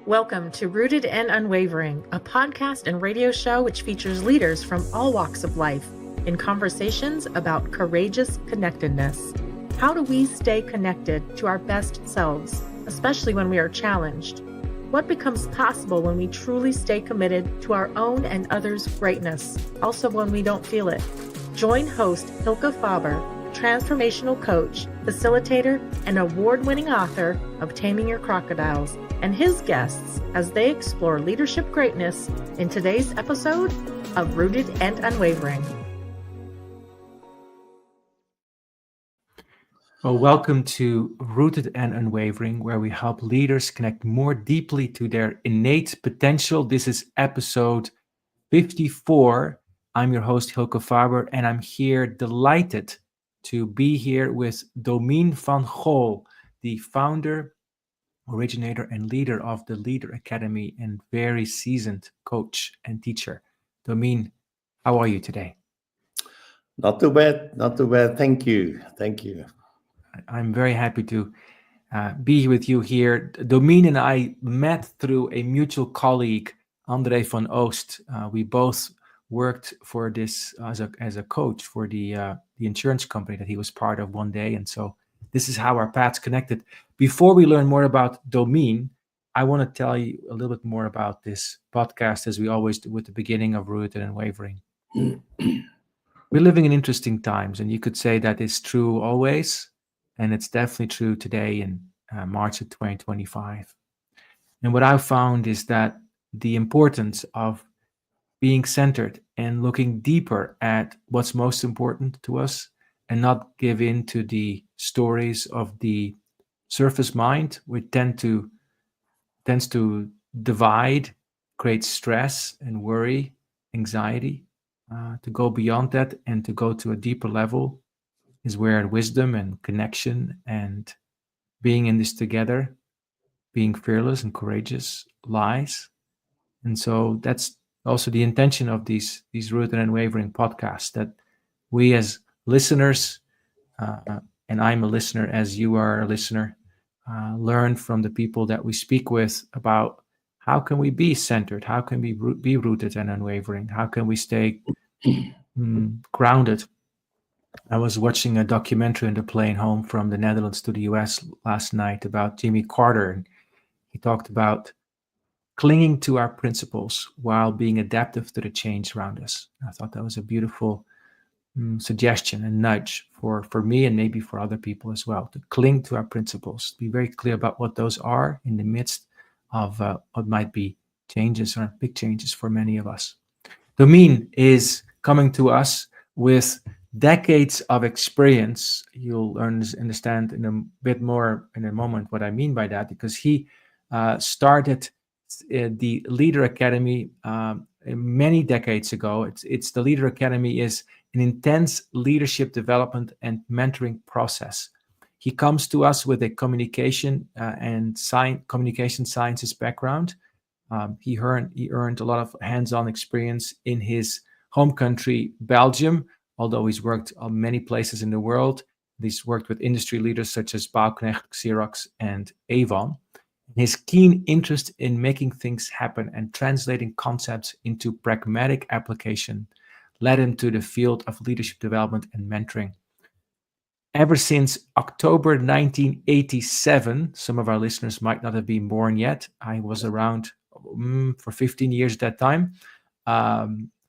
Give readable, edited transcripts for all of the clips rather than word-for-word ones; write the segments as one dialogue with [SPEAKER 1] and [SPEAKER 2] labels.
[SPEAKER 1] Welcome to Rooted and Unwavering, a podcast and radio show which features leaders from all walks of life in conversations about courageous connectedness. How do we stay connected to our best selves, especially when we are challenged? What becomes possible when we truly stay committed to our own and others' greatness, also when we don't feel it? Join host Hylke Faber, transformational coach, facilitator, and award-winning author of Taming Your Crocodiles, and his guests as they explore leadership greatness in today's episode of Rooted and Unwavering.
[SPEAKER 2] Well, welcome to Rooted and Unwavering, where we help leaders connect more deeply to their innate potential. This is episode 54. I'm your host, Hylke Faber, and I'm here delighted to be here with Domien Van Gool, the founder, originator, and leader of the Leader Academy and very seasoned coach and teacher. Domien, how are you today?
[SPEAKER 3] Not too bad. Thank you.
[SPEAKER 2] I'm very happy to be with you here. Domien and I met through a mutual colleague, André van Oost. We both worked for this as a coach for the insurance company that he was part of one day, and so this is how our paths connected. Before we learn more about Domien, I want to tell you a little bit more about this podcast, as we always do with the beginning of Rooted and Wavering. We're living in interesting times, and you could say that is true always, and it's definitely true today in March of 2025. And what I've found is that the importance of being centered and looking deeper at what's most important to us and not give in to the stories of the surface mind, which tends to divide, create stress and worry, anxiety. To go beyond that and to go to a deeper level is where wisdom and connection and being in this together, being fearless and courageous lies. And so that's also the intention of these Rooted and Unwavering podcasts, that we as listeners, and I'm a listener as you are a listener, learn from the people that we speak with about how can we be centered, how can we be rooted and unwavering, how can we stay grounded. I was watching a documentary on the plane home from the Netherlands to the US last night about Jimmy Carter, and he talked about clinging to our principles while being adaptive to the change around us. I thought that was a beautiful suggestion and nudge for me and maybe for other people as well, to cling to our principles, be very clear about what those are in the midst of what might be changes or big changes for many of us. Domien is coming to us with decades of experience. You'll understand in a bit more in a moment what I mean by that, because he started the Leader Academy many decades ago. It's the Leader Academy is an intense leadership development and mentoring process. He comes to us with a communication communication sciences background. He earned a lot of hands-on experience in his home country, Belgium, although he's worked on many places in the world. He's worked with industry leaders such as Bauknecht, Xerox, and Avon. His keen interest in making things happen and translating concepts into pragmatic application led him to the field of leadership development and mentoring. Ever since October 1987, some of our listeners might not have been born yet. I was around for 15 years at that time.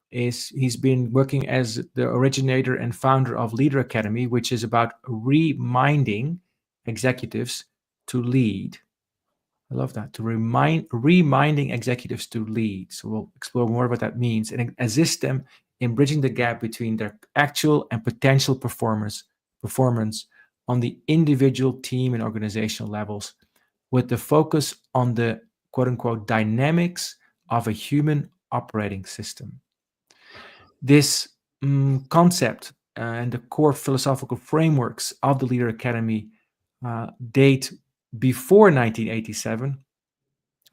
[SPEAKER 2] He's been working as the originator and founder of Leader Academy, which is about reminding executives to lead. I love that, to reminding executives to lead. So we'll explore more what that means and assist them in bridging the gap between their actual and potential performance on the individual, team, and organizational levels, with the focus on the quote-unquote dynamics of a human operating system. This concept and the core philosophical frameworks of the Leader Academy date before 1987,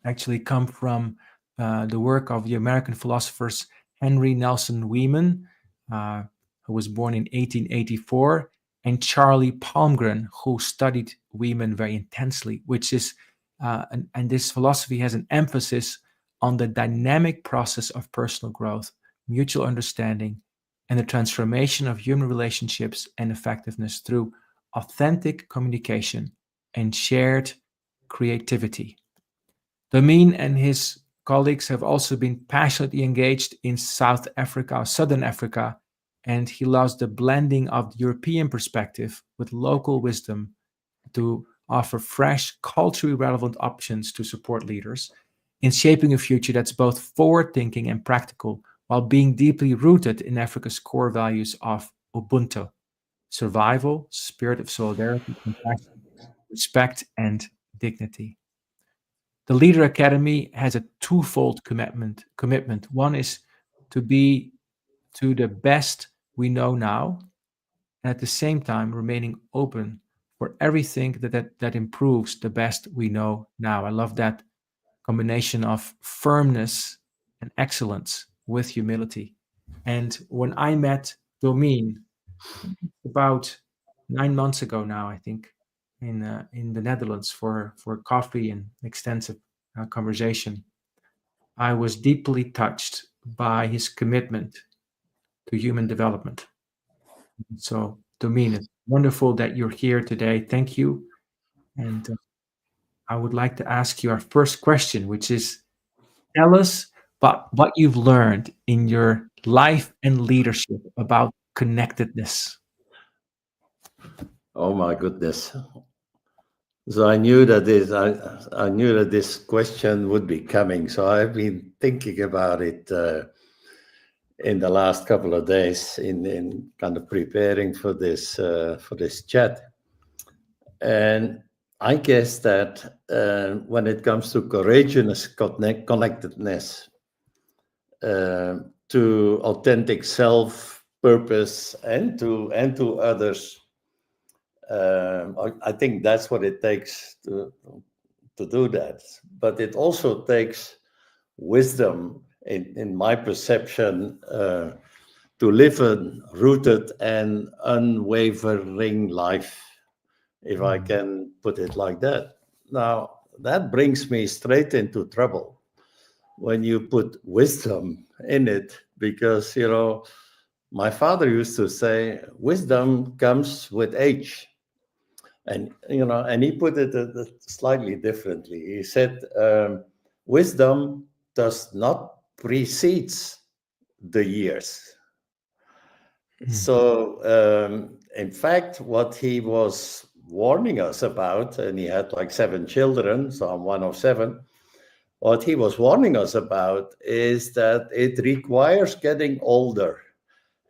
[SPEAKER 2] actually come from the work of the American philosophers Henry Nelson Wieman, who was born in 1884, and Charlie Palmgren, who studied Wieman very intensely, which is and this philosophy has an emphasis on the dynamic process of personal growth, mutual understanding, and the transformation of human relationships and effectiveness through authentic communication and shared creativity. Domien and his colleagues have also been passionately engaged in South Africa, Southern Africa, and he loves the blending of the European perspective with local wisdom to offer fresh, culturally relevant options to support leaders in shaping a future that's both forward-thinking and practical, while being deeply rooted in Africa's core values of Ubuntu, survival, spirit of solidarity, compassion, respect, and dignity. The Leader Academy has a twofold commitment. One is to be to the best we know now, and at the same time remaining open for everything that improves the best we know now. I love that combination of firmness and excellence with humility. And when I met Domien about 9 months ago now, I think, in the Netherlands for coffee and extensive conversation, I was deeply touched by his commitment to human development. So, Domien, it's wonderful that you're here today. Thank you. And I would like to ask you our first question, which is, tell us about what you've learned in your life and leadership about connectedness.
[SPEAKER 3] Oh my goodness. So I knew that this question would be coming. So I've been thinking about it in the last couple of days in kind of preparing for this chat. And I guess that when it comes to courageous connectedness, to authentic self, purpose, and to others, I think that's what it takes to do that. But it also takes wisdom, in my perception, to live a rooted and unwavering life, if I can put it like that. Now, that brings me straight into trouble when you put wisdom in it, because, my father used to say, wisdom comes with age. And, and he put it slightly differently. He said, wisdom does not precede the years. So, in fact, what he was warning us about, and he had like 7 children, so I'm one of 7. What he was warning us about is that it requires getting older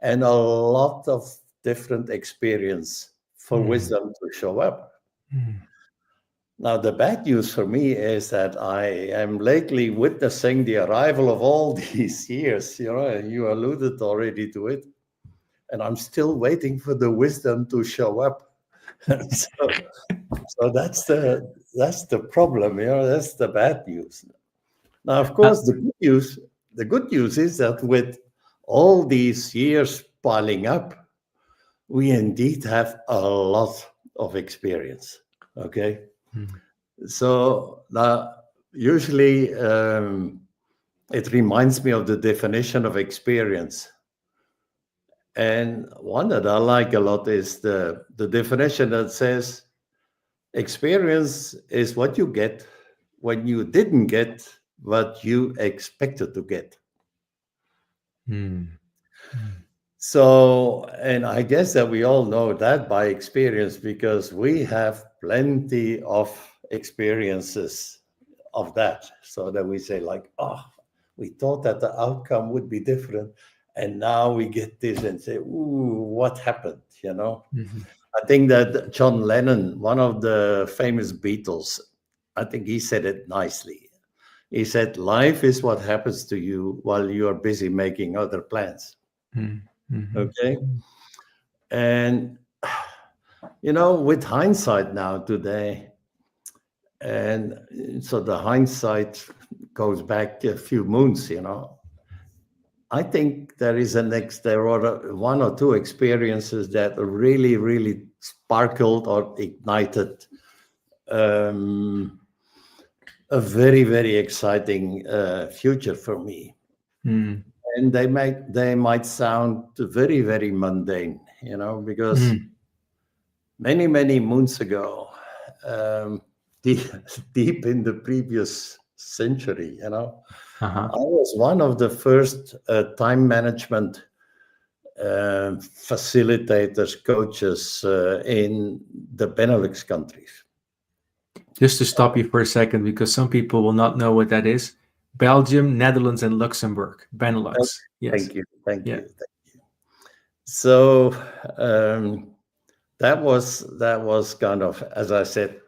[SPEAKER 3] and a lot of different experience for wisdom to show up. Now, the bad news for me is that I am lately witnessing the arrival of all these years, and you alluded already to it, and I'm still waiting for the wisdom to show up. So that's the problem, that's the bad news. Now, of course, the good news is that with all these years piling up, we indeed have a lot of experience. Okay. So now, usually it reminds me of the definition of experience. And one that I like a lot is the definition that says experience is what you get when you didn't get what you expected to get. So, and I guess that we all know that by experience, because we have plenty of experiences of that. So that we say like, oh, we thought that the outcome would be different. And now we get this and say, ooh, what happened, I think that John Lennon, one of the famous Beatles, I think he said it nicely. He said, life is what happens to you while you are busy making other plans. Okay. And, with hindsight now today, and so the hindsight goes back a few moons, I think there are 1 or 2 experiences that really, really sparkled or ignited a very, very exciting future for me.
[SPEAKER 2] Mm.
[SPEAKER 3] And they might sound very, very mundane, because many, many moons ago, deep, deep in the previous century,
[SPEAKER 2] Uh-huh.
[SPEAKER 3] I was one of the first time management facilitators, coaches in the Benelux countries.
[SPEAKER 2] Just to stop you for a second, because some people will not know what that is. Belgium, Netherlands, and Luxembourg, Benelux. Yes.
[SPEAKER 3] Thank you. Thank
[SPEAKER 2] Yeah.
[SPEAKER 3] you. So that was kind of, as I said,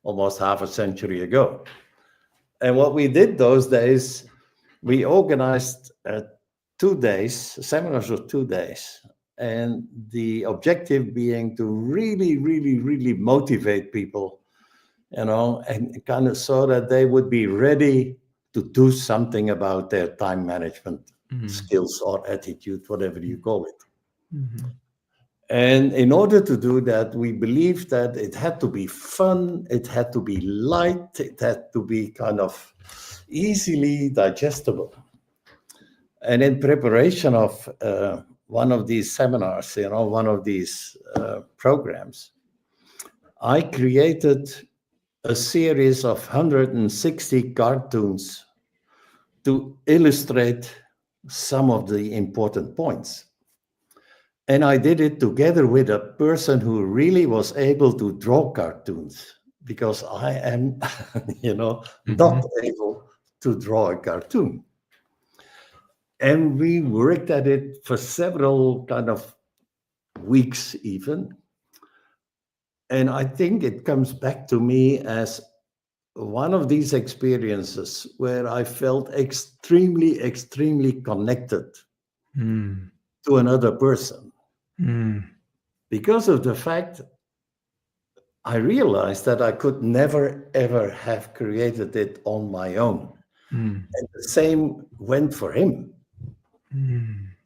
[SPEAKER 3] almost half a century ago. And what we did those days, we organized 2 days, seminars of 2 days, and the objective being to really, really, really motivate people, and kind of so that they would be ready to do something about their time management skills or attitude, whatever you call it.
[SPEAKER 2] Mm-hmm.
[SPEAKER 3] And in order to do that, we believed that it had to be fun, it had to be light, it had to be kind of easily digestible. And in preparation of one of these seminars, one of these programs, I created a series of 160 cartoons to illustrate some of the important points. And I did it together with a person who really was able to draw cartoons, because I am, not able to draw a cartoon. And we worked at it for several kind of weeks even. And I think it comes back to me as one of these experiences where I felt extremely, extremely connected to another person. Because of the fact I realized that I could never, ever have created it on my own. And the same went for him.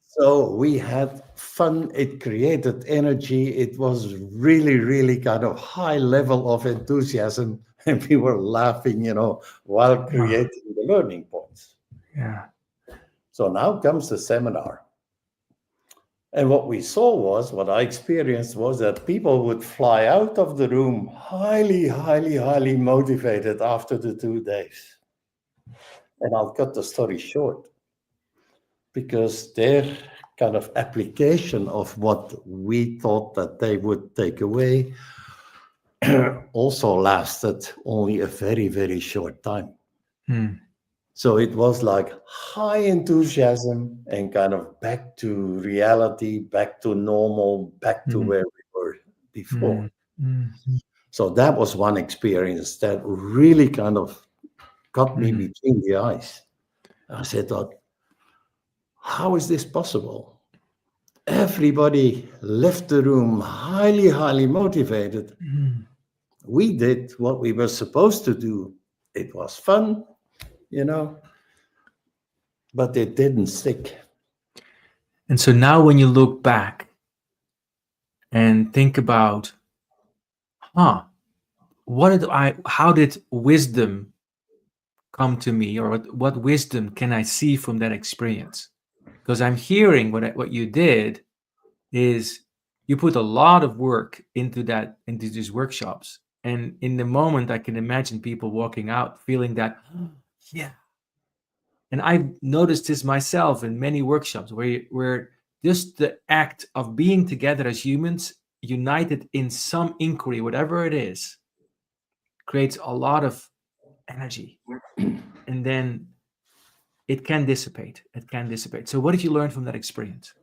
[SPEAKER 3] So we had fun, it created energy, it was really, really kind of high level of enthusiasm, and we were laughing, while creating the learning points.
[SPEAKER 2] Yeah.
[SPEAKER 3] So now comes the seminar. And what we saw what I experienced was that people would fly out of the room highly, highly, highly motivated after the 2 days. And I'll cut the story short, because their kind of application of what we thought that they would take away also lasted only a very, very short time. So it was like high enthusiasm and kind of back to reality, back to normal, back to where we were before. So that was one experience that really kind of got me between the eyes. I said, how is this possible? Everybody left the room highly, highly motivated. We did what we were supposed to do. It was fun, but it didn't stick.
[SPEAKER 2] And so now when you look back and think about, how did wisdom come to me, or what wisdom can I see from that experience? Because I'm hearing what you did is you put a lot of work into these workshops. And in the moment, I can imagine people walking out feeling that, yeah. And I've noticed this myself in many workshops where just the act of being together as humans, united in some inquiry, whatever it is, creates a lot of energy. And then it can dissipate. So what did you learn from that experience?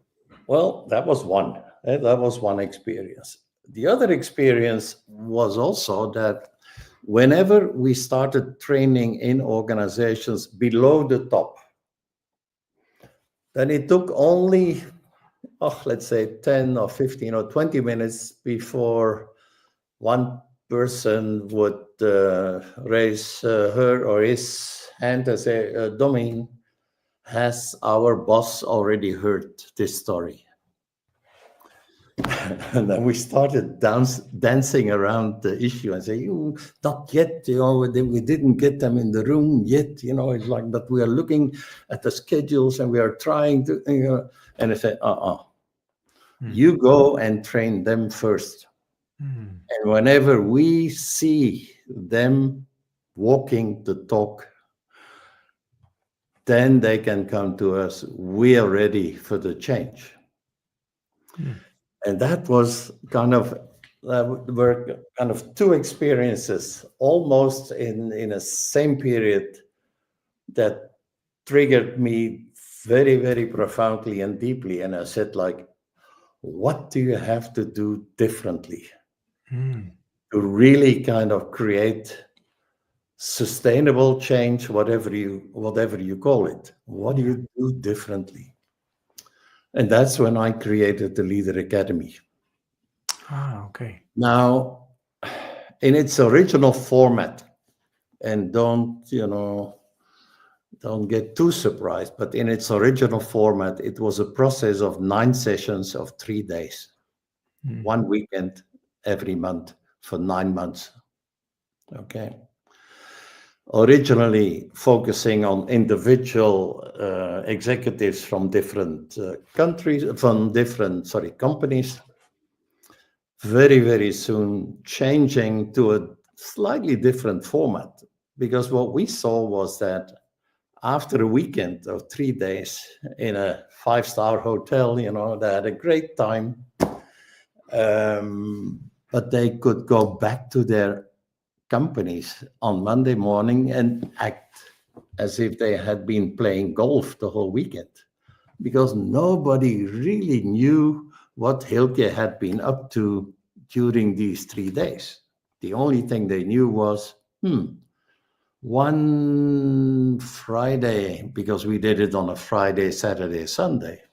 [SPEAKER 3] Well, that was one. That was one experience. The other experience was also that whenever we started training in organizations below the top, then it took only, let's say 10 or 15 or 20 minutes before one person would raise her or his hand and say, Domien, has our boss already heard this story? And then we started dancing around the issue and say, "You, not yet, we didn't get them in the room yet, it's like, but we are looking at the schedules and we are trying to, and I said, you go and train them first. And whenever we see them walking the talk, then they can come to us. We are ready for the change." And that was were kind of two experiences almost in a same period that triggered me very, very profoundly and deeply. And I said, like, what do you have to do differently to really kind of create sustainable change, whatever you call it? What do you do differently? And that's when I created the Leader Academy.
[SPEAKER 2] Okay.
[SPEAKER 3] Now, in its original format, and don't get too surprised, but in its original format, it was a process of 9 sessions of 3 days, 1 weekend every month for 9 months. Okay. Originally focusing on individual executives from different companies. Very, very soon changing to a slightly different format, because what we saw was that after a weekend of 3 days in a 5-star hotel, they had a great time, but they could go back to their companies on Monday morning and act as if they had been playing golf the whole weekend, because nobody really knew what Hylke had been up to during these 3 days. The only thing they knew was, one Friday, because we did it on a Friday, Saturday, Sunday.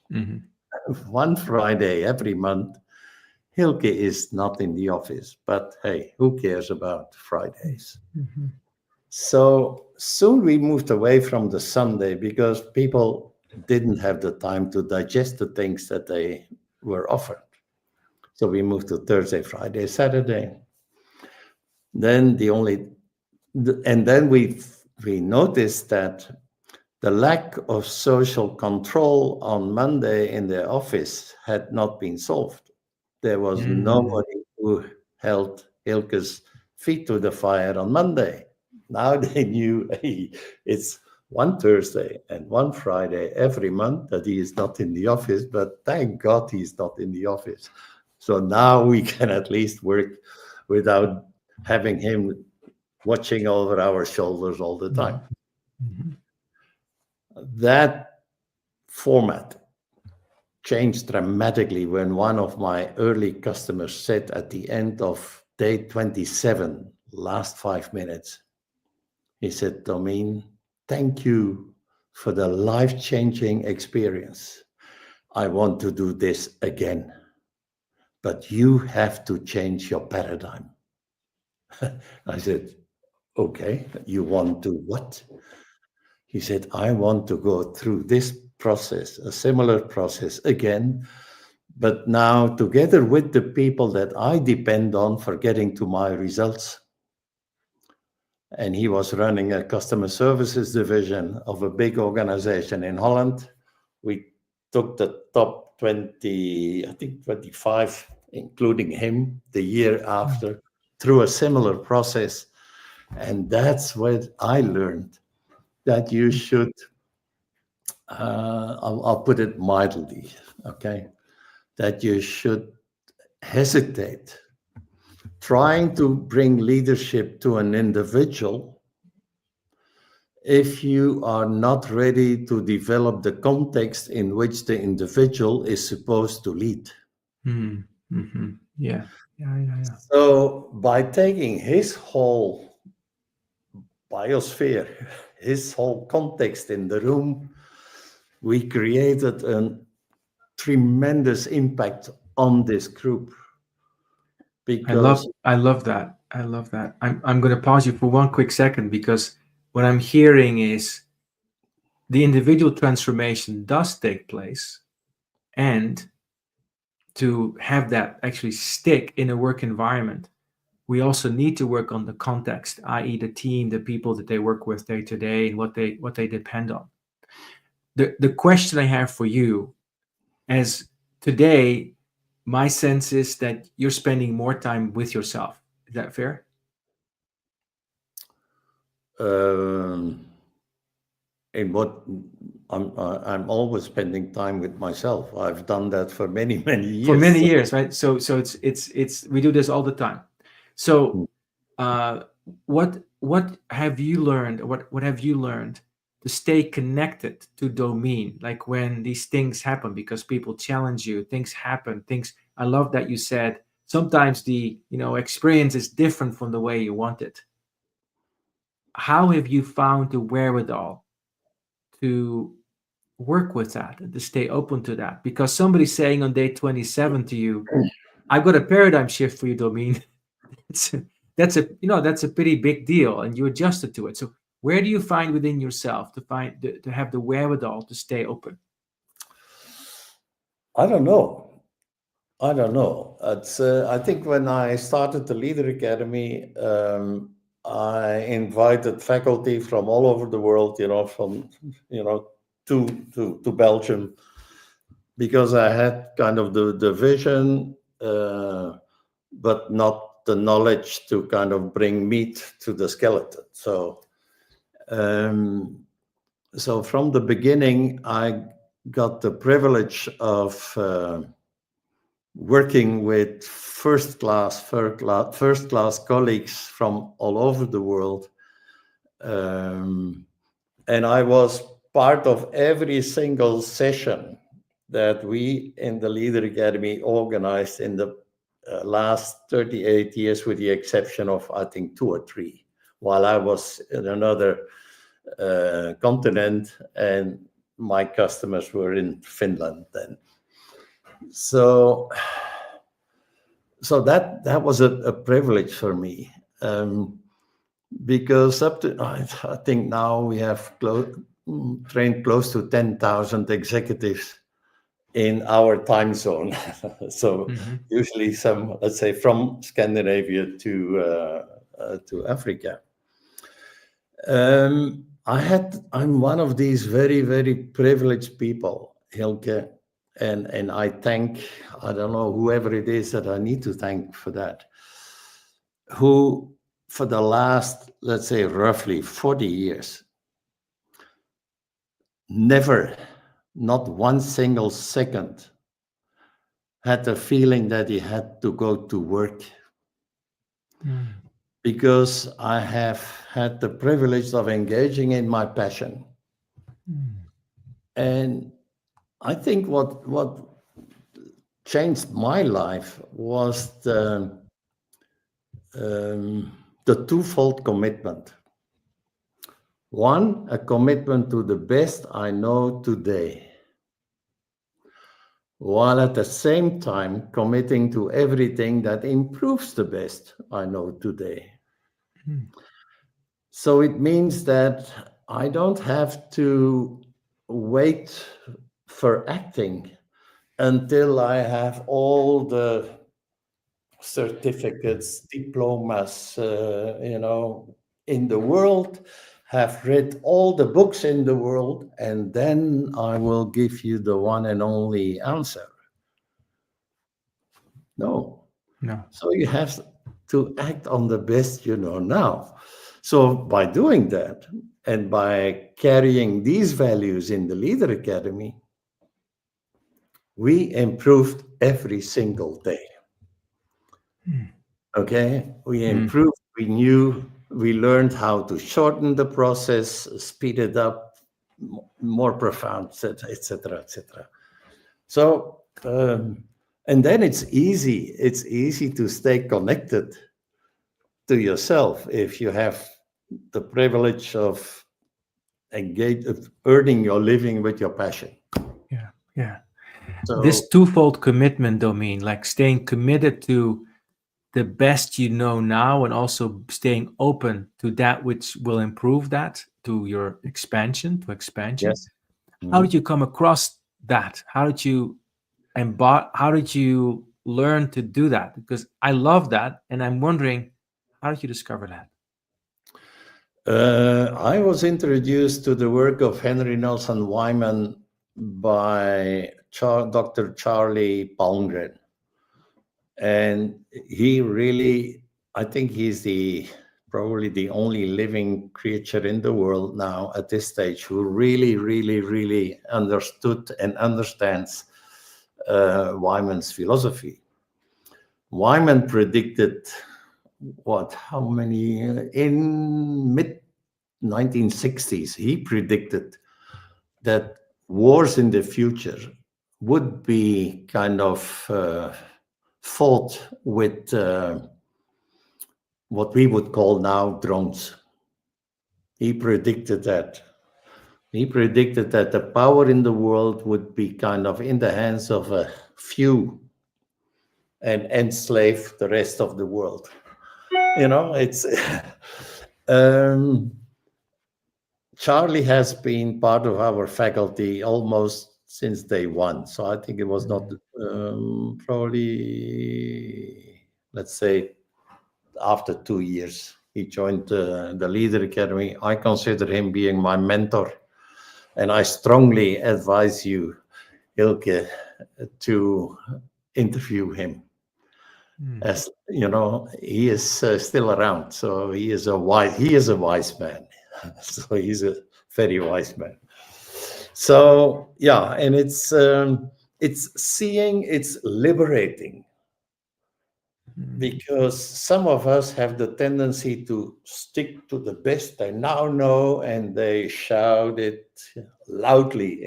[SPEAKER 3] One Friday every month, Hylke is not in the office, but hey, who cares about Fridays? So soon we moved away from the Sunday because people didn't have the time to digest the things that they were offered. So we moved to Thursday, Friday, Saturday. Then we noticed that the lack of social control on Monday in the office had not been solved. There was nobody who held Hylke's feet to the fire on Monday. Now they knew, hey, it's one Thursday and one Friday every month that he is not in the office, but thank God he's not in the office. So now we can at least work without having him watching over our shoulders all the time. That format changed dramatically when one of my early customers said at the end of day 27, last 5 minutes, he said, "Domien, thank you for the life-changing experience. I want to do this again, but you have to change your paradigm." I said, "Okay, you want to what?" He said, "I want to go through this process, a similar process again, but now together with the people that I depend on for getting to my results." And he was running a customer services division of a big organization in Holland. We took the top 20, I think 25, including him, the year after, through a similar process. And that's what I learned, that you should, I'll put it mildly, okay, that you should hesitate trying to bring leadership to an individual if you are not ready to develop the context in which the individual is supposed to lead.
[SPEAKER 2] Yeah.
[SPEAKER 3] So by taking his whole biosphere, his whole context in the room, we created a tremendous impact on this group. Because
[SPEAKER 2] I love that. I'm going to pause you for one quick second, because what I'm hearing is the individual transformation does take place, and to have that actually stick in a work environment, we also need to work on the context, i.e. the team, the people that they work with day to day, and what they depend on. The question I have for you, as today, my sense is that you're spending more time with yourself. Is that fair?
[SPEAKER 3] In what I'm always spending time with myself. I've done that for many years.
[SPEAKER 2] For many years, right? So it's we do this all the time. So what have you learned? What have you learned to stay connected to Domien? Like when these things happen, because people challenge you, things happen. I love that you said sometimes the experience is different from the way you want it. How have you found the wherewithal to work with that and to stay open to that? Because somebody's saying on day 27 to you, I've got a paradigm shift for you, Domien. That's a pretty big deal, and you adjusted to it. So where do you find within yourself to have the wherewithal to stay open?
[SPEAKER 3] I don't know. It's I think when I started the Leader Academy, I invited faculty from all over the world, to Belgium, because I had kind of the vision, but not the knowledge to kind of bring meat to the skeleton. So from the beginning, I got the privilege of working with first class colleagues from all over the world. And I was part of every single session that we in the Leader Academy organized in the last 38 years, with the exception of, I think, 2 or 3, while I was in another continent and my customers were in Finland then. So that was a privilege for me, because up to I think now we have trained close to 10,000 executives in our time zone. So usually some, let's say, from Scandinavia to Africa. I'm one of these very, very privileged people, Hylke. And I thank, I don't know, whoever it is that I need to thank for that, who for the last, let's say, roughly 40 years, never, not one single second, had the feeling that he had to go to work. Because I have had the privilege of engaging in my passion. And I think what changed my life was the twofold commitment. One, a commitment to the best I know today, while at the same time committing to everything that improves the best I know today. So it means that I don't have to wait for acting until I have all the certificates, diplomas, in the world, have read all the books in the world, and then I will give you the one and only answer. No. So you have to act on the best you know now. So by doing that, and by carrying these values in the Leader Academy, we improved every single day. Okay, we improved, we learned how to shorten the process, speed it up, more profound, etc., etc. So, and then it's easy to stay connected to yourself if you have the privilege of earning your living with your passion.
[SPEAKER 2] Yeah.
[SPEAKER 3] So,
[SPEAKER 2] this twofold commitment, Domien, like staying committed to the best you know now, and also staying open to that which will improve that, to your expansion.
[SPEAKER 3] Yes.
[SPEAKER 2] How did you come across that? How did you how did you learn to do that? Because I love that, and I'm wondering, how did you discover that?
[SPEAKER 3] I was introduced to the work of Henry Nelson Wyman by Dr. Charlie Palmgren. And he really, I think he's probably the only living creature in the world now at this stage who really, really, really understood and understands Wyman's philosophy. Wyman predicted how many, in mid-1960s, he predicted that wars in the future would be kind of fought with what we would call now drones. He predicted that. He predicted that the power in the world would be kind of in the hands of a few and enslave the rest of the world. It's Charlie has been part of our faculty almost since day one. So I think it was not probably, let's say, after 2 years, he joined the Leader Academy. I consider him being my mentor. And I strongly advise you, Hylke, to interview him. As you know, he is still around, so he is a wise man. So he's a very wise man. So yeah, and it's liberating, because some of us have the tendency to stick to the best they now know, and they shout it loudly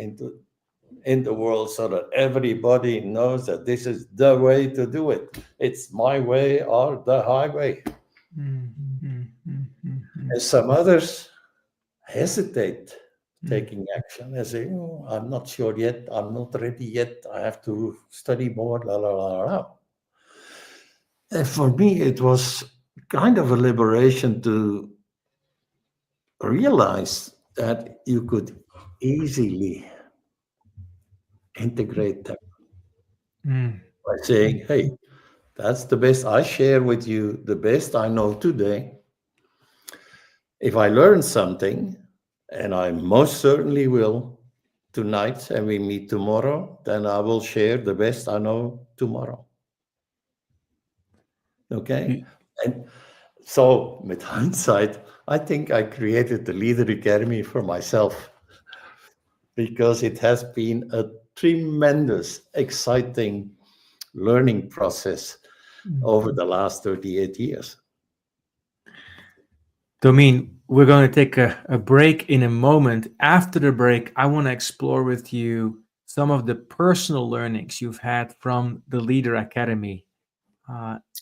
[SPEAKER 3] in the world so that everybody knows that this is the way to do it. It's my way or the highway. And some others hesitate taking action and say, I'm not sure yet, I'm not ready yet, I have to study more, la la la la. And for me, it was kind of a liberation to realize that you could easily integrate them by saying, hey, that's the best. I share with you the best I know today. If I learn something, and I most certainly will tonight, and we meet tomorrow, then I will share the best I know tomorrow. Okay? And so, with hindsight, I think I created the Leader Academy for myself, because it has been a tremendous, exciting learning process over the last 38 years.
[SPEAKER 2] Domien, we're going to take a break in a moment. After the break, I want to explore with you some of the personal learnings you've had from the Leader Academy.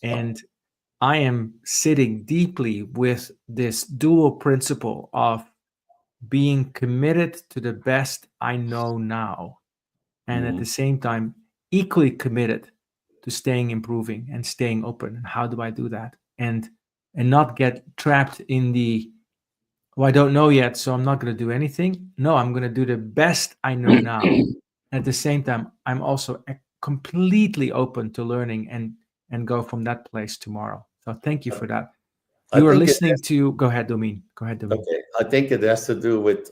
[SPEAKER 2] And I am sitting deeply with this dual principle of being committed to the best I know now, and at the same time, equally committed to staying improving and staying open. And how do I do that? And not get trapped in the, I don't know yet, so I'm not going to do anything. No, I'm going to do the best I know now. At the same time, I'm also completely open to learning and go from that place tomorrow. So thank you for that. You are listening to, go ahead, Domien. Go ahead, Domien.
[SPEAKER 3] Okay, I think it has to do with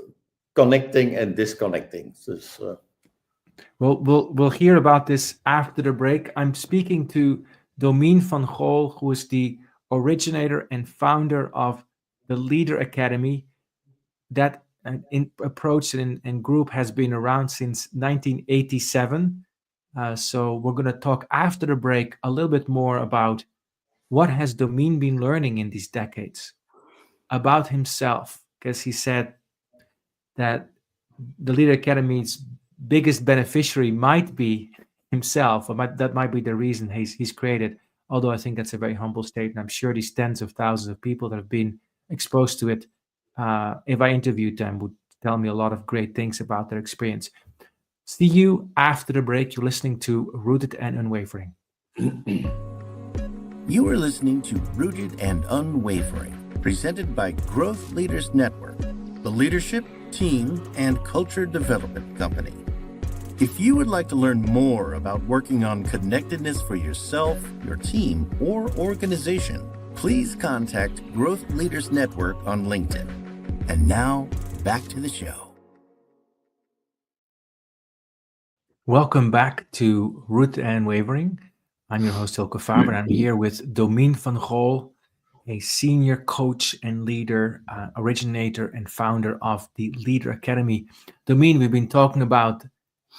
[SPEAKER 3] connecting and disconnecting.
[SPEAKER 2] We'll hear about this after the break. I'm speaking to Domien Van Gool, who is the originator and founder of the Leader Academy. That approach and group has been around since 1987. So we're going to talk after the break a little bit more about what has Domien been learning in these decades about himself, because he said that the Leader Academy's biggest beneficiary might be himself, or that might be the reason he's created. Although I think that's a very humble statement. I'm sure these tens of thousands of people that have been exposed to it, if I interviewed them, would tell me a lot of great things about their experience. See you after the break. You're listening to Rooted and Unwavering.
[SPEAKER 4] You are listening to Rooted and Unwavering, presented by Growth Leaders Network, the leadership, team, and culture development company. If you would like to learn more about working on connectedness for yourself, your team, or organization, please contact Growth Leaders Network on LinkedIn. And now, back to the show.
[SPEAKER 2] Welcome back to Root and Wavering. I'm your host, Hylke Faber, and I'm here with Domien Van Gool, a senior coach and leader, originator and founder of the Leader Academy. Domien, we've been talking about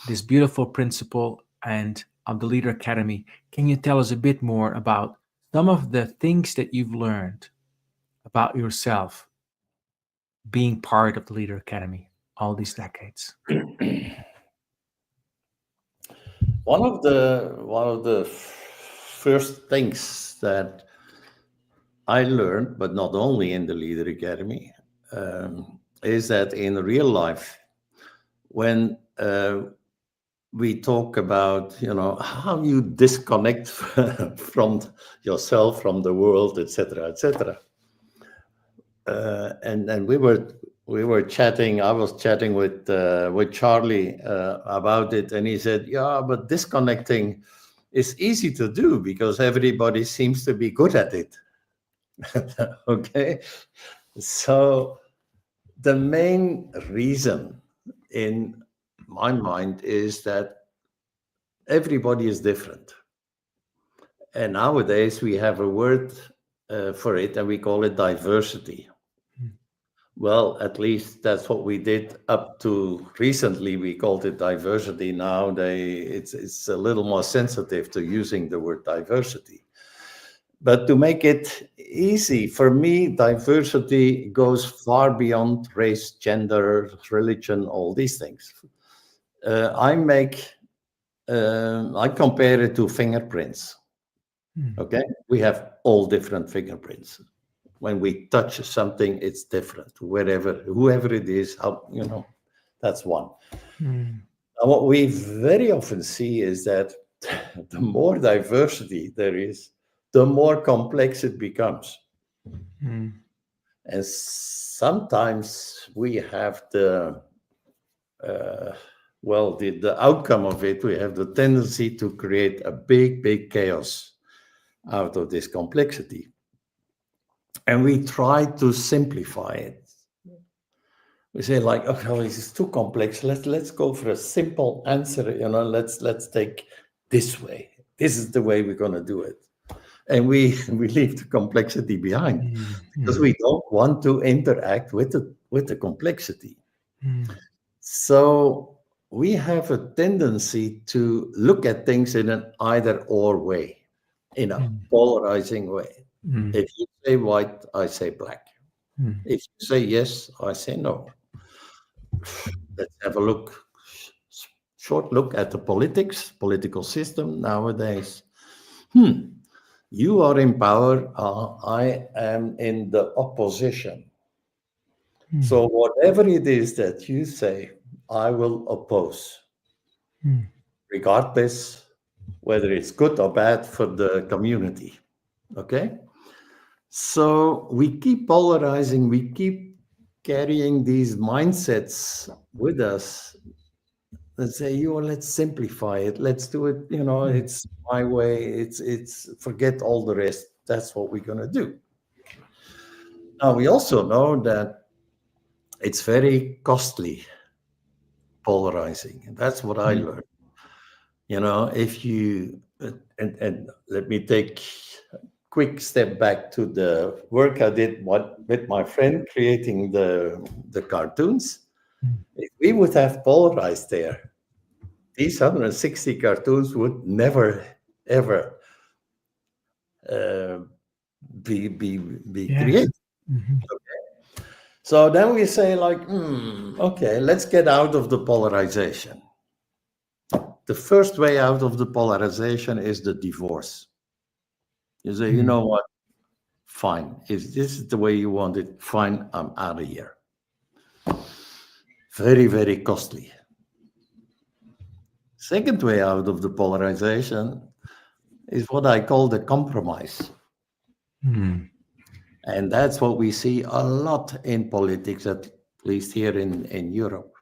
[SPEAKER 2] this beautiful principle and of the Leader Academy. Can you tell us a bit more about some of the things that you've learned about yourself being part of the Leader Academy all these decades?
[SPEAKER 3] One of the first things that I learned, but not only in the Leader Academy, is that in real life, when we talk about, how you disconnect from yourself, from the world, etc., etc. And we were chatting. I was chatting with Charlie about it, and he said, "Yeah, but disconnecting is easy to do because everybody seems to be good at it." Okay, so the main reason in my mind is that everybody is different. And nowadays we have a word for it, and we call it diversity. Well, at least that's what we did up to recently. We called it diversity. Now it's a little more sensitive to using the word diversity. But to make it easy, for me, diversity goes far beyond race, gender, religion, all these things. I compare it to fingerprints. Okay, we have all different fingerprints. When we touch something, it's different. Whoever it is, that's one. Now, what we very often see is that the more diversity there is, the more complex it becomes. And sometimes we have the outcome of it. We have the tendency to create a big chaos out of this complexity. And we try to simplify it. We say like, "Oh, this is too complex. Let's go for a simple answer. Let's take this way. This is the way we're going to do it." And we leave the complexity behind because we don't want to interact with the complexity. So we have a tendency to look at things in an either-or way, in a polarizing way. If you say white, I say black. If you say yes, I say no. Let's have a short look at the political system nowadays. You are in power, I am in the opposition. So whatever it is that you say, I will oppose, regardless whether it's good or bad for the community. Okay? So we keep polarizing, we keep carrying these mindsets with us. Let's say, let's simplify it. Let's do it, it's my way. It's forget all the rest. That's what we're going to do. Now, we also know that it's very costly polarizing. And that's what I learned. If you, and let me take a quick step back to the work I did with my friend creating the cartoons. If we would have polarized there, these 160 cartoons would never, ever be created. Okay. So then we say like, okay, let's get out of the polarization. The first way out of the polarization is the divorce. You say, you know what? Fine. If this is the way you want it, fine, I'm out of here. Very, very costly. Second way out of the polarization is what I call the compromise. And that's what we see a lot in politics, at least here in Europe.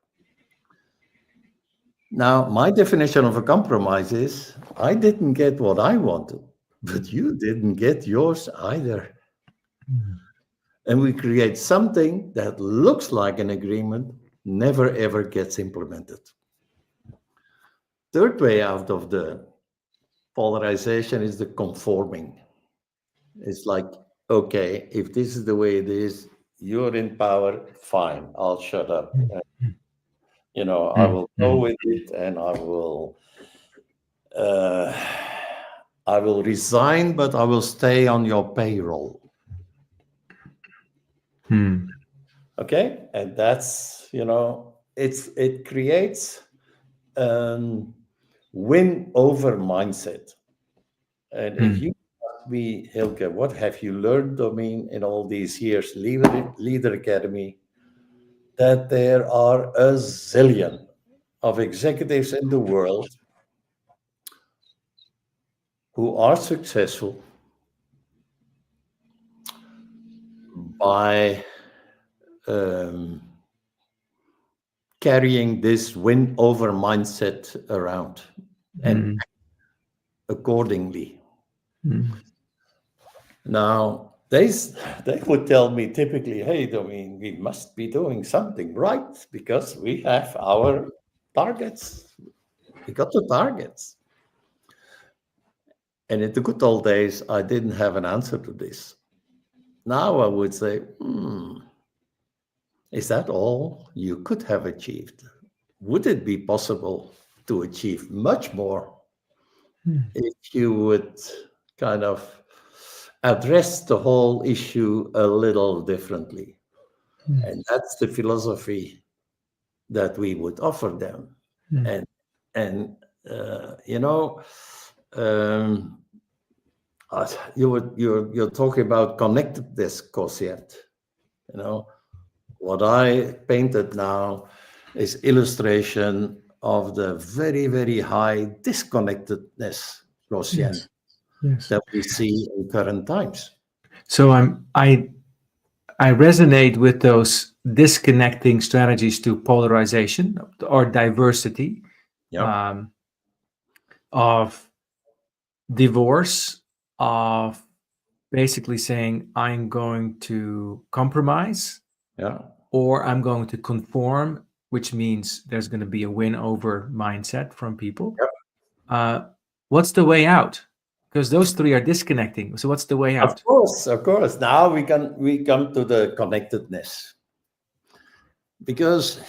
[SPEAKER 3] Now, my definition of a compromise is I didn't get what I wanted, but you didn't get yours either. And we create something that looks like an agreement, never ever gets implemented. Third way out of the polarization is the conforming. It's like, okay, if this is the way it is, you're in power, fine, I'll shut up. I will go with it, and I will resign, but I will stay on your payroll. Okay, and that's it creates win-over mindset. And if you ask me, Hylke, what have you learned, Domien, in all these years, Leader Academy, that there are a zillion of executives in the world who are successful by carrying this win-over mindset around and accordingly. Now, they would tell me typically, hey, Domien, we must be doing something right because we have our targets. We got the targets. And in the good old days, I didn't have an answer to this. Now I would say, is that all you could have achieved? Would it be possible to achieve much more if you would kind of address the whole issue a little differently? And that's the philosophy that we would offer them. You're talking about connectedness quotient. What I painted now is illustration of the very, very high disconnectedness quotient that we see in current times.
[SPEAKER 2] So I resonate with those disconnecting strategies to polarization or diversity, of divorce, of basically saying I'm going to compromise, or I'm going to conform, which means there's going to be a win-over mindset from people. What's the way out? Because those three are disconnecting. So what's the way out?
[SPEAKER 3] Of course. Now we come to the connectedness. Because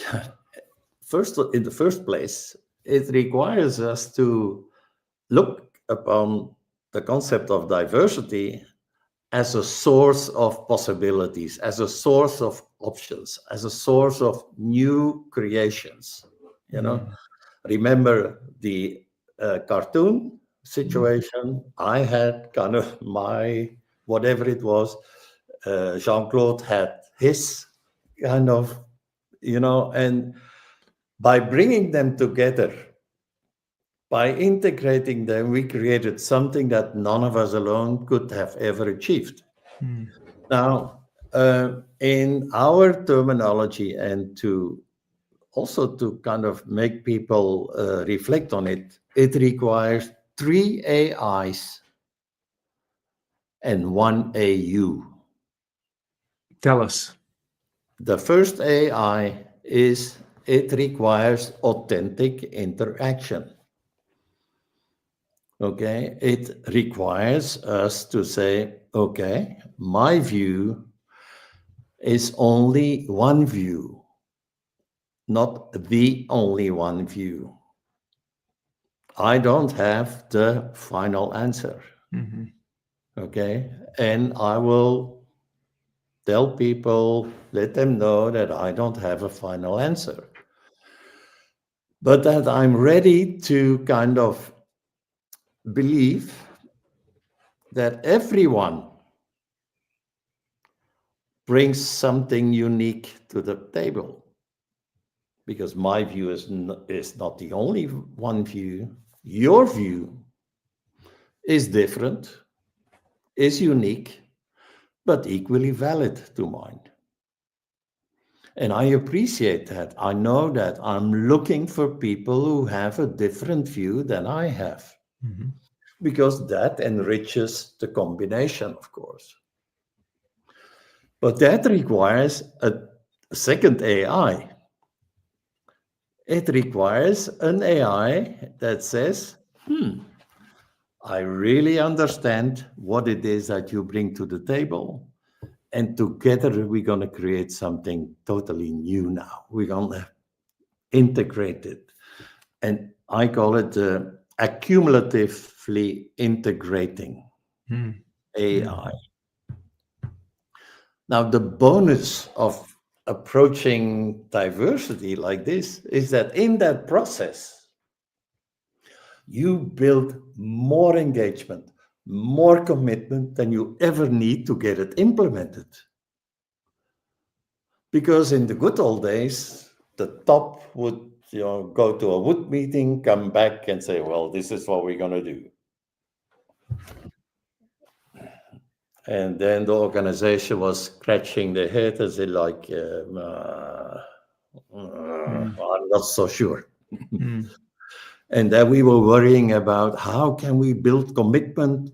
[SPEAKER 3] in the first place, it requires us to look upon the concept of diversity as a source of possibilities, as a source of options, as a source of new creations. Remember the cartoon situation? I had kind of my, whatever it was, Jean-Claude had his kind of, and by bringing them together, by integrating them, we created something that none of us alone could have ever achieved. Now, in our terminology, and also to kind of make people reflect on it, it requires 3 AIs and 1 AU.
[SPEAKER 2] Tell us.
[SPEAKER 3] The first AI is it requires authentic interaction. Okay, it requires us to say, okay, my view is only one view, not the only one view. I don't have the final answer. Okay, and I will tell people, let them know that I don't have a final answer, but that I'm ready to kind of believe that everyone brings something unique to the table, because my view is not the only one view. Your view is different, is unique, but equally valid to mine. And I appreciate that. I know that I'm looking for people who have a different view than I have, because that enriches the combination, of course. But that requires a second AI. It requires an AI that says, I really understand what it is that you bring to the table. And together we're going to create something totally new now. We're going to integrate it. And I call it accumulatively integrating AI. Now, the bonus of approaching diversity like this is that in that process, you build more engagement, more commitment than you ever need to get it implemented. Because in the good old days, the top would go to a wood meeting, come back and say, well, this is what we're going to do. And then the organization was scratching their head and say, like, I'm not so sure. And then we were worrying about how can we build commitment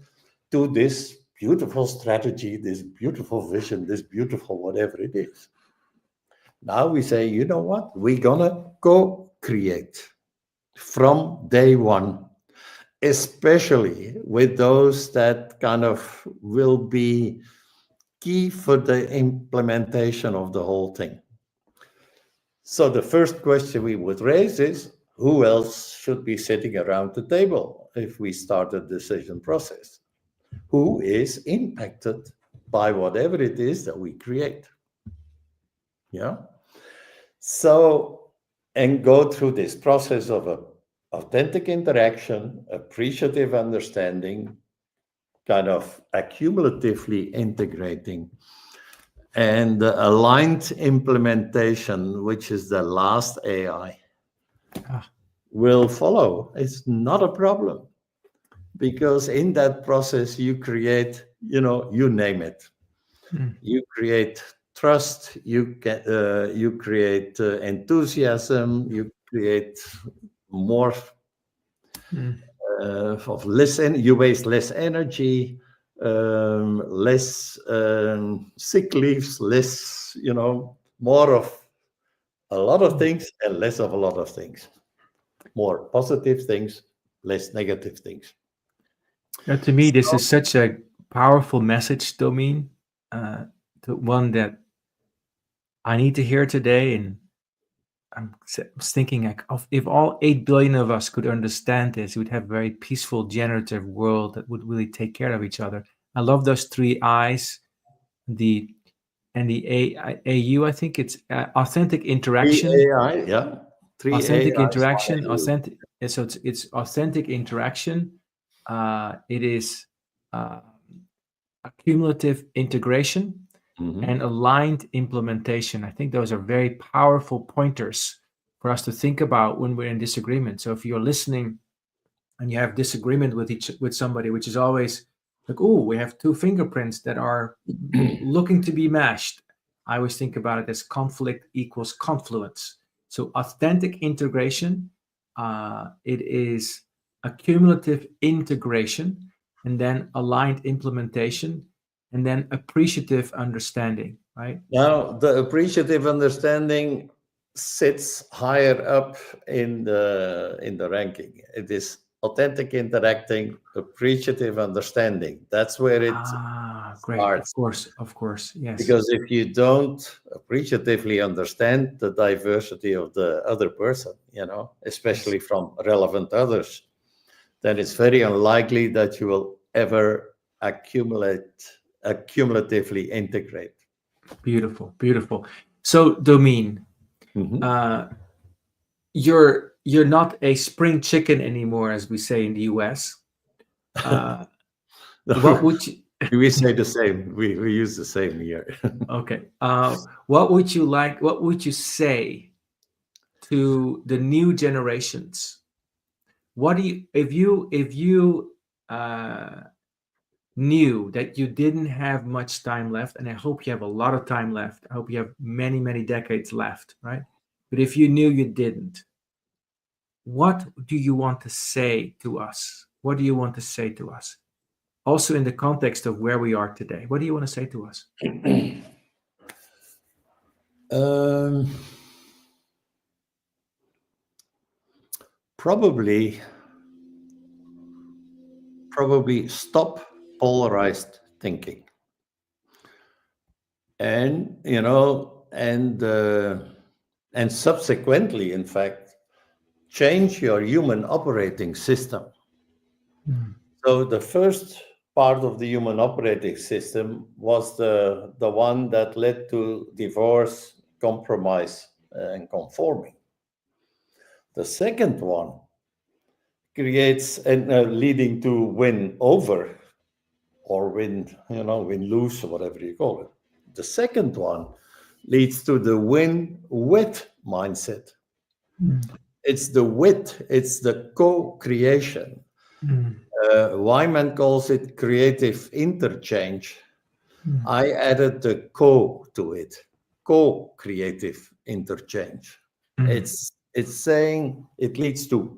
[SPEAKER 3] to this beautiful strategy, this beautiful vision, this beautiful whatever it is. Now we say, you know what? We're going to co-create from day one, especially with those that kind of will be key for the implementation of the whole thing. So the first question we would raise is, who else should be sitting around the table if we start a decision process? Who is impacted by whatever it is that we create? Yeah. So, and go through this process of a authentic interaction, appreciative understanding, kind of accumulatively integrating, and the aligned implementation, which is the last AI, will follow. It's not a problem, because in that process you create, you name it. You create trust, you create enthusiasm, you create more of you waste less energy, less sick leaves, less, more of a lot of things and less of a lot of things. More positive things, less negative things.
[SPEAKER 2] To me, this is such a powerful message, Domien, the one that I need to hear today. And I was thinking, if all 8 billion of us could understand this, we'd have a very peaceful, generative world that would really take care of each other. I love those 3 I's, the AU. I think it's authentic interaction.
[SPEAKER 3] 3 AI, yeah. 3
[SPEAKER 2] authentic
[SPEAKER 3] AI
[SPEAKER 2] interaction. Authentic. So it's authentic interaction. It is accumulative integration. And aligned implementation. I think those are very powerful pointers for us to think about when we're in disagreement. So if you're listening and you have disagreement with somebody, which is always like, oh, we have 2 fingerprints that are looking to be mashed. I always think about it as conflict equals confluence. So authentic integration, it is accumulative integration, and then aligned implementation, and then appreciative understanding, right?
[SPEAKER 3] Now, the appreciative understanding sits higher up in the ranking. It is authentic interacting, appreciative understanding. That's where it
[SPEAKER 2] great.
[SPEAKER 3] starts.
[SPEAKER 2] Of course, yes.
[SPEAKER 3] Because if you don't appreciatively understand the diversity of the other person, especially from relevant others, then it's very unlikely that you will ever accumulatively integrate.
[SPEAKER 2] Beautiful. So, Domien, you're not a spring chicken anymore, as we say in the US. What would you?
[SPEAKER 3] We say the same. We use the same here.
[SPEAKER 2] Okay. What would you say to the new generations? What do you, if you knew that you didn't have much time left, and I hope you have a lot of time left. I hope you have many, many decades left, right? But if you knew you didn't, what do you want to say to us? What do you want to say to us? Also in the context of where we are today, what do you want to say to us?
[SPEAKER 3] Probably stop polarized thinking. And, and subsequently, in fact, change your human operating system. So the first part of the human operating system was the one that led to divorce, compromise, and conforming. The second one creates and leading to win over or win lose, or whatever you call it. The second one leads to the win with mindset. It's the with, it's the co-creation. Wyman calls it creative interchange. I added the co to it, co-creative interchange. It's saying it leads to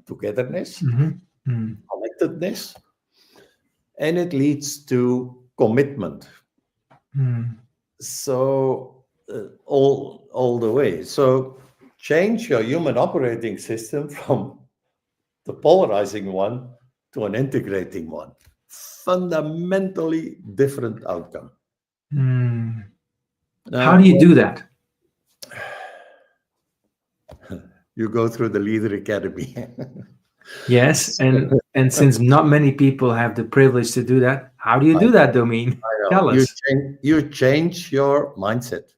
[SPEAKER 3] togetherness, connectedness, and it leads to commitment. So all the way. So change your human operating system from the polarizing one to an integrating one. Fundamentally different outcome.
[SPEAKER 2] Now, how do you do that?
[SPEAKER 3] You go through the Leader Academy.
[SPEAKER 2] Yes, and since not many people have the privilege to do that, how do you do that, Domien? Tell us.
[SPEAKER 3] You change your mindset.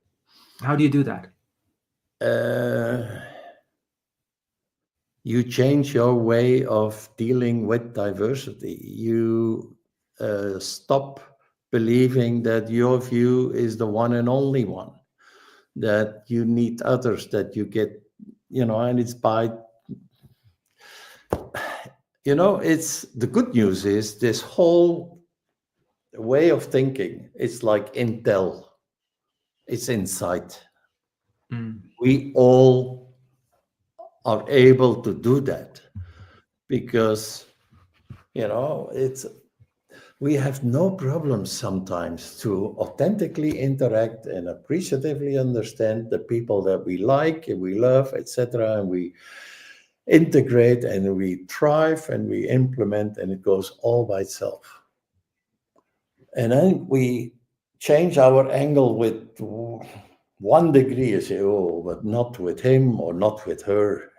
[SPEAKER 2] How do you do that?
[SPEAKER 3] You change your way of dealing with diversity. You stop believing that your view is the one and only one, that you need others, that you get, and it's by, it's the good news is this whole way of thinking, it's like Intel, it's inside. We all are able to do that because, we have no problem sometimes to authentically interact and appreciatively understand the people that we like and we love, etc. And we integrate and we thrive and we implement, and it goes all by itself. And then we change our angle with 1 degree and say, oh, but not with him or not with her,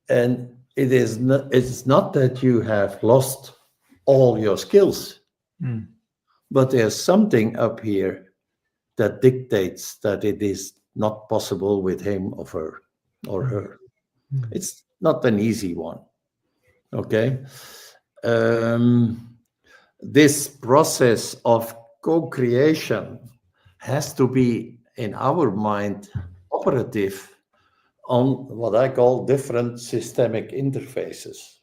[SPEAKER 3] And it's not that you have lost all your skills, but there's something up here that dictates that it is not possible with him or her. It's not an easy one. Okay. This process of co-creation has to be, in our mind, operative on what I call different systemic interfaces: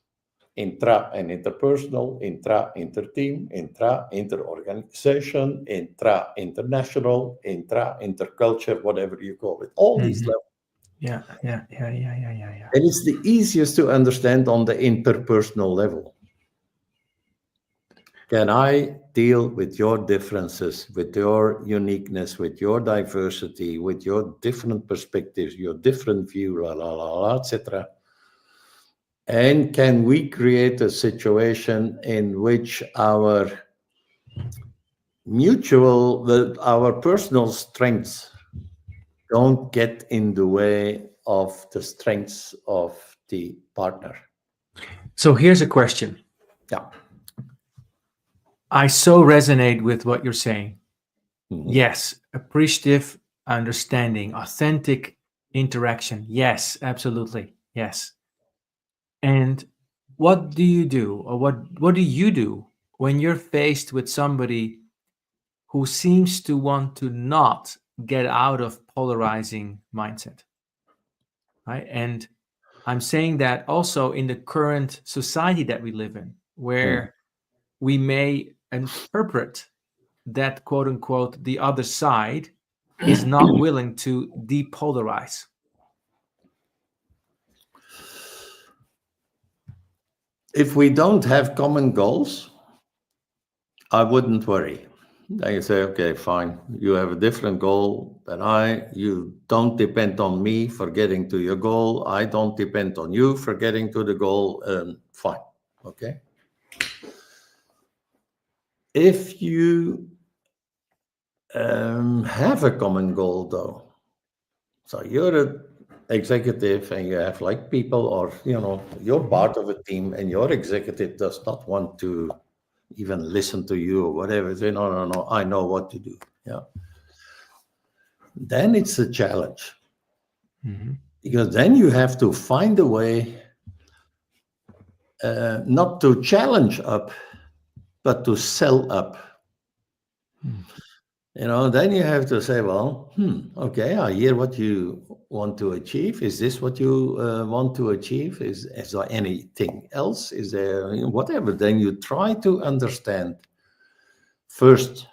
[SPEAKER 3] intra and interpersonal, intra-interteam, intra-interorganization, intra-international, intra-interculture, whatever you call it. All these levels.
[SPEAKER 2] Yeah.
[SPEAKER 3] And it's the easiest to understand on the interpersonal level. Can I deal with your differences, with your uniqueness, with your diversity, with your different perspectives, your different view, etc. And can we create a situation in which our personal strengths don't get in the way of the strengths of the partner?
[SPEAKER 2] So here's a question.
[SPEAKER 3] Yeah.
[SPEAKER 2] I so resonate with what you're saying. Yes, appreciative understanding, authentic interaction. Yes, absolutely. Yes. And what do you do, or what do you do when you're faced with somebody who seems to want to not get out of polarizing mindset? Right? And I'm saying that also in the current society that we live in, where we may interpret that, quote unquote, the other side is not willing to depolarize?
[SPEAKER 3] If we don't have common goals, I wouldn't worry. Then you say, okay, fine. You have a different goal than I. You don't depend on me for getting to your goal. I don't depend on you for getting to the goal. Fine. Okay. If you have a common goal, though, so you're an executive and you have like people, or you're part of a team, and your executive does not want to even listen to you or whatever. Say, no, I know what to do. Yeah. Then it's a challenge.
[SPEAKER 2] Mm-hmm.
[SPEAKER 3] Because then you have to find a way not to challenge up, but to sell up. Then you have to say, well, okay, I hear what you want to achieve. Is this what you want to achieve? Is there anything else? Is there whatever? Then you try to understand first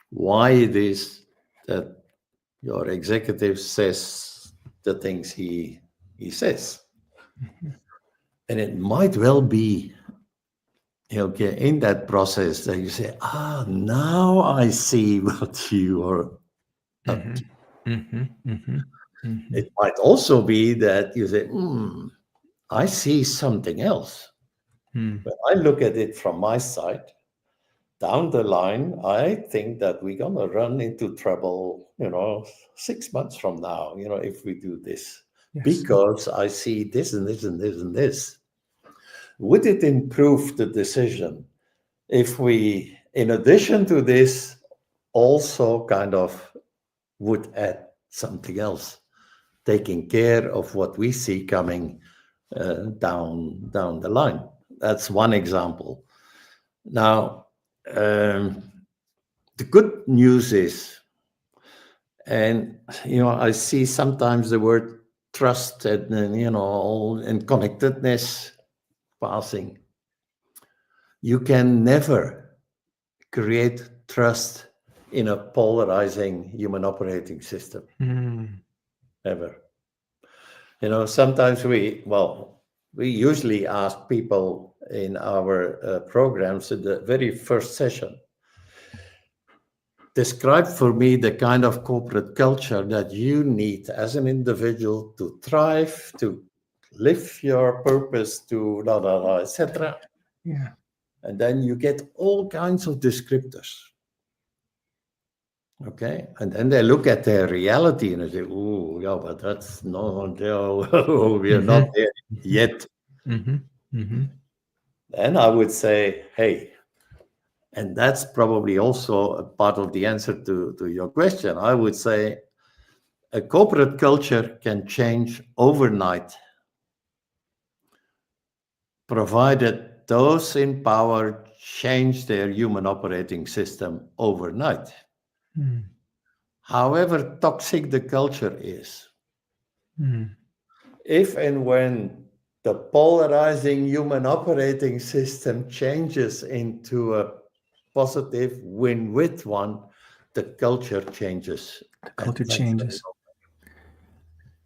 [SPEAKER 3] why it is that your executive says the things he says.
[SPEAKER 2] Mm-hmm.
[SPEAKER 3] And it might well be, okay, in that process that you say, now I see what you are up to.
[SPEAKER 2] Mm-hmm. Mm-hmm. Mm-hmm.
[SPEAKER 3] It might also be that you say, I see something else. When I look at it from my side, down the line, I think that we're going to run into trouble, 6 months from now, if we do this. Yes. Because I see this and this and this and this. Would it improve the decision if we, in addition to this, also kind of would add something else, taking care of what we see coming down the line? That's one example. Now, the good news is, and I see sometimes the word trust and connectedness passing. You can never create trust in a polarizing human operating system. Ever. Sometimes we usually ask people in our programs at the very first session, describe for me the kind of corporate culture that you need as an individual to thrive, to live your purpose, to etc.
[SPEAKER 2] Yeah.
[SPEAKER 3] And then you get all kinds of descriptors. Okay. And then they look at their reality and they say, oh, yeah, but that's not, we are not there yet. Then I would say, hey, and that's probably also a part of the answer to your question. I would say a corporate culture can change overnight, provided those in power change their human operating system overnight. However toxic the culture is, if and when the polarizing human operating system changes into a positive win-win one, the culture changes.
[SPEAKER 2] The culture changes.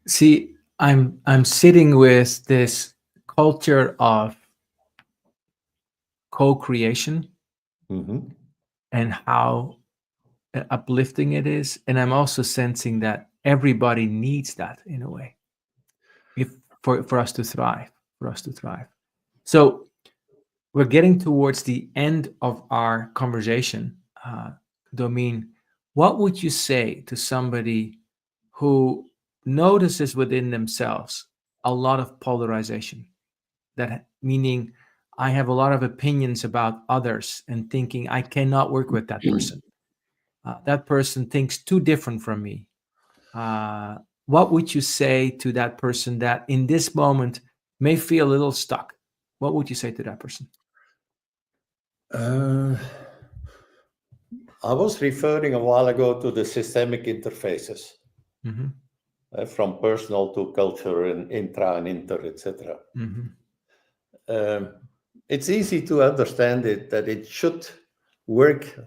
[SPEAKER 2] See, I'm sitting with this culture of co-creation and how uplifting it is, and I'm also sensing that everybody needs that in a way, for us to thrive. So we're getting towards the end of our conversation. Domien, what would you say to somebody who notices within themselves a lot of polarization? That meaning, I have a lot of opinions about others and thinking I cannot work with that person. That person thinks too different from me. What would you say to that person that in this moment may feel a little stuck? What would you say to that person?
[SPEAKER 3] I was referring a while ago to the systemic interfaces, from personal to culture and intra and inter, etc. it's easy to understand it, that it should work,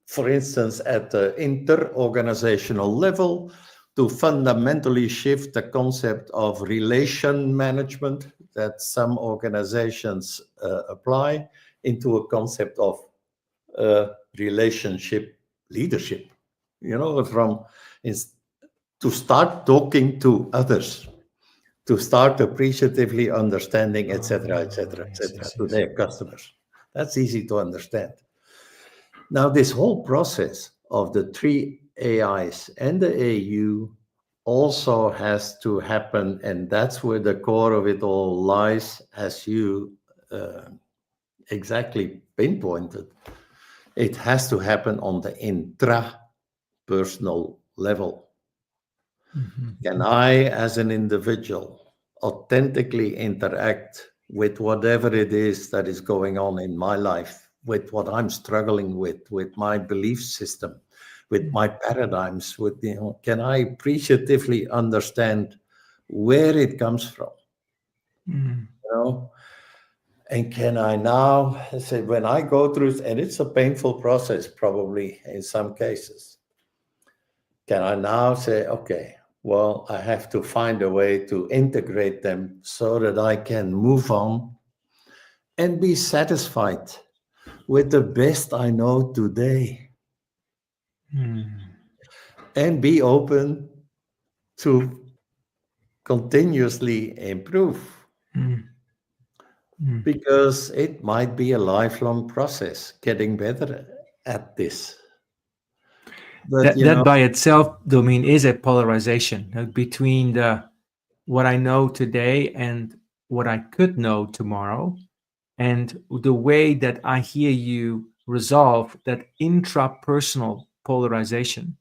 [SPEAKER 3] for instance, at the inter-organizational level to fundamentally shift the concept of relation management that some organizations apply into a concept of relationship leadership, to start talking to others, to start appreciatively understanding, etc., to their customers. That's easy to understand. Now, this whole process of the 3 AIs and the AU also has to happen, and that's where the core of it all lies, as you exactly pinpointed. It has to happen on the intrapersonal level. Mm-hmm. Can I, as an individual, authentically interact with whatever it is that is going on in my life, with what I'm struggling with my belief system, with my paradigms, can I appreciatively understand where it comes from? And can I now say, when I go through, and it's a painful process probably in some cases, can I now say, okay, well, I have to find a way to integrate them so that I can move on and be satisfied with the best I know today. And be open to continuously improve. Because it might be a lifelong process, getting better at this.
[SPEAKER 2] But, that by itself, Domien, is a polarization between what I know today and what I could know tomorrow. And the way that I hear you resolve that intrapersonal polarization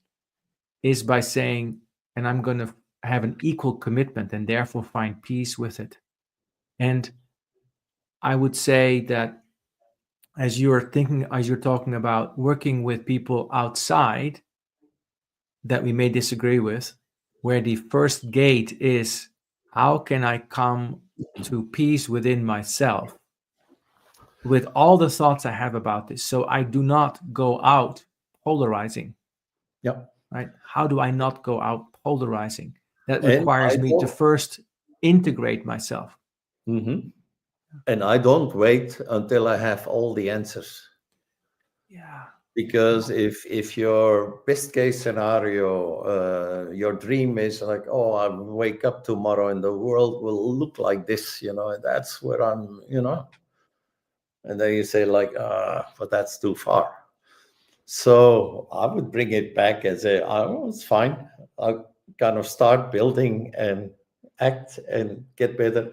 [SPEAKER 2] is by saying, and I'm going to have an equal commitment and therefore find peace with it. And I would say that as you're talking about working with people outside that we may disagree with, where the first gate is, how can I come to peace within myself with all the thoughts I have about this, so I do not go out polarizing?
[SPEAKER 3] Yep.
[SPEAKER 2] Right? How do I not go out polarizing? That requires me to first integrate myself.
[SPEAKER 3] Mm-hmm. And I don't wait until I have all the answers.
[SPEAKER 2] Yeah.
[SPEAKER 3] Because if your best case scenario, your dream is like, oh, I'll wake up tomorrow and the world will look like this, and that's where I'm, and then you say like, but that's too far. So I would bring it back and say, oh, it's fine. I'll kind of start building and act and get better,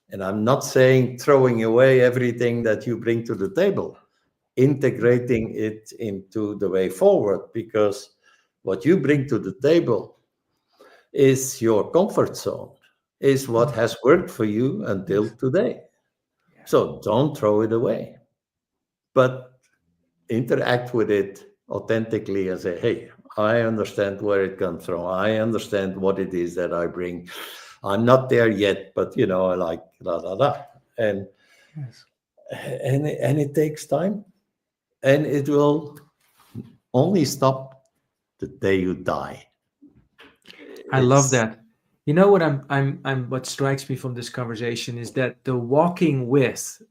[SPEAKER 3] and I'm not saying throwing away everything that you bring to the table, integrating it into the way forward, because what you bring to the table is your comfort zone, is what has worked for you until today. So don't throw it away, but interact with it authentically and say, hey, I understand where it comes from. I understand what it is that I bring. I'm not there yet, but I like and it takes time, and it will only stop the day you die.
[SPEAKER 2] I love that. You know what what strikes me from this conversation is that the walking with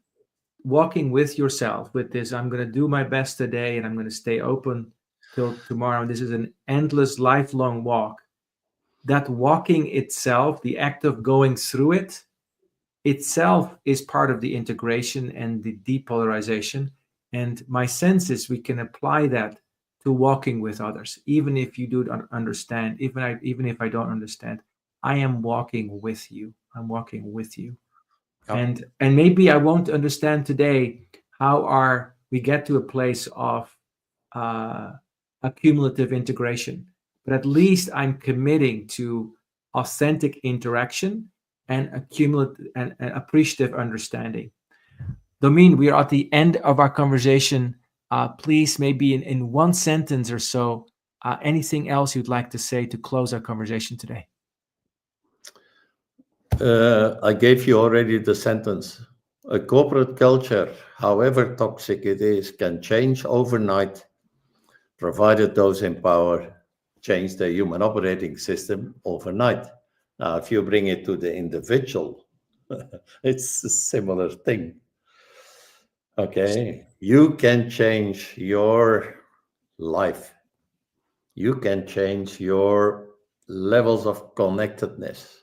[SPEAKER 2] yourself, with this, I'm going to do my best today and I'm going to stay open till tomorrow. And this is an endless, lifelong walk. That walking itself, the act of going through it itself, is part of the integration and the depolarization. And my sense is we can apply that to walking with others, even if you do understand, even if I don't understand. I am walking with you. I'm walking with you. And maybe I won't understand today how we get to a place of accumulative integration, but at least I'm committing to authentic interaction and accumulative and appreciative understanding. Domien, we are at the end of our conversation. Please, maybe in one sentence or so, anything else you'd like to say to close our conversation today?
[SPEAKER 3] I gave you already the sentence. a corporate culture, however toxic it is, can change overnight, provided those in power change the human operating system overnight. Now, if you bring it to the individual, it's a similar thing. Okay, you can change your life. You can change your levels of connectedness,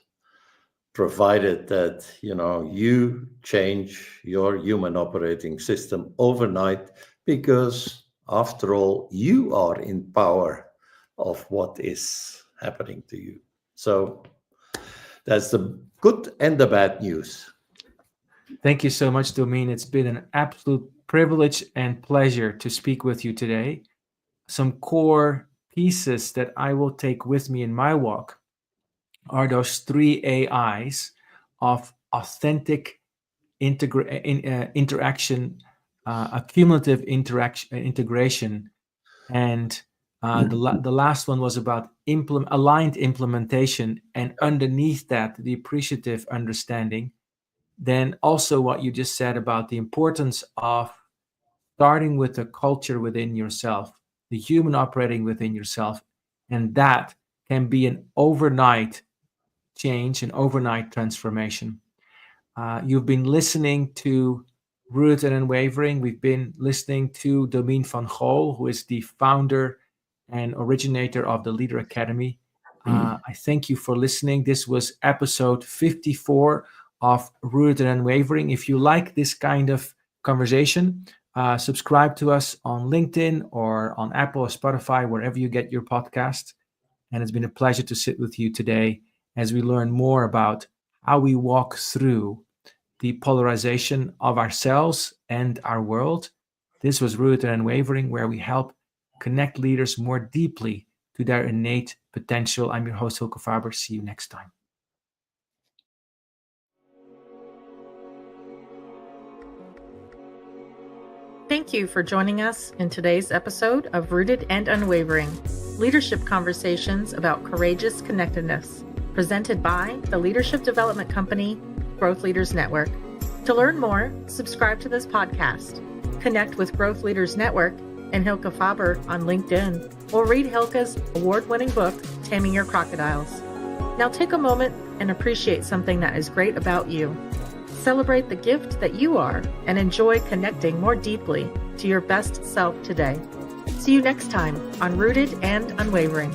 [SPEAKER 3] provided that you change your human operating system overnight, because after all, you are in power of what is happening to you. So that's the good and the bad news.
[SPEAKER 2] Thank you so much, Domien. It's been an absolute privilege and pleasure to speak with you today. Some core pieces that I will take with me in my walk are those 3 AIs of authentic interaction, accumulative integration, and the last one was about aligned implementation, and underneath that, the appreciative understanding. Then also what you just said about the importance of starting with the culture within yourself, the human operating within yourself, and that can be an overnight change, an overnight transformation. You've been listening to Rooted and Unwavering. We've been listening to Domien Van Gool, who is the founder and originator of the Leader Academy. I thank you for listening. This was episode 54 of Rooted and Unwavering. If you like this kind of conversation, subscribe to us on LinkedIn or on Apple or Spotify, wherever you get your podcast. And it's been a pleasure to sit with you today as we learn more about how we walk through the polarization of ourselves and our world. This was Rooted and Unwavering, where we help connect leaders more deeply to their innate potential. I'm your host, Hylke Faber. See you next time.
[SPEAKER 1] Thank you for joining us in today's episode of Rooted and Unwavering, leadership conversations about courageous connectedness, presented by the leadership development company, Growth Leaders Network. To learn more, subscribe to this podcast, connect with Growth Leaders Network and Hylke Faber on LinkedIn, or read Hylke's award-winning book, Taming Your Crocodiles. Now take a moment and appreciate something that is great about you. Celebrate the gift that you are and enjoy connecting more deeply to your best self today. See you next time on Rooted and Unwavering.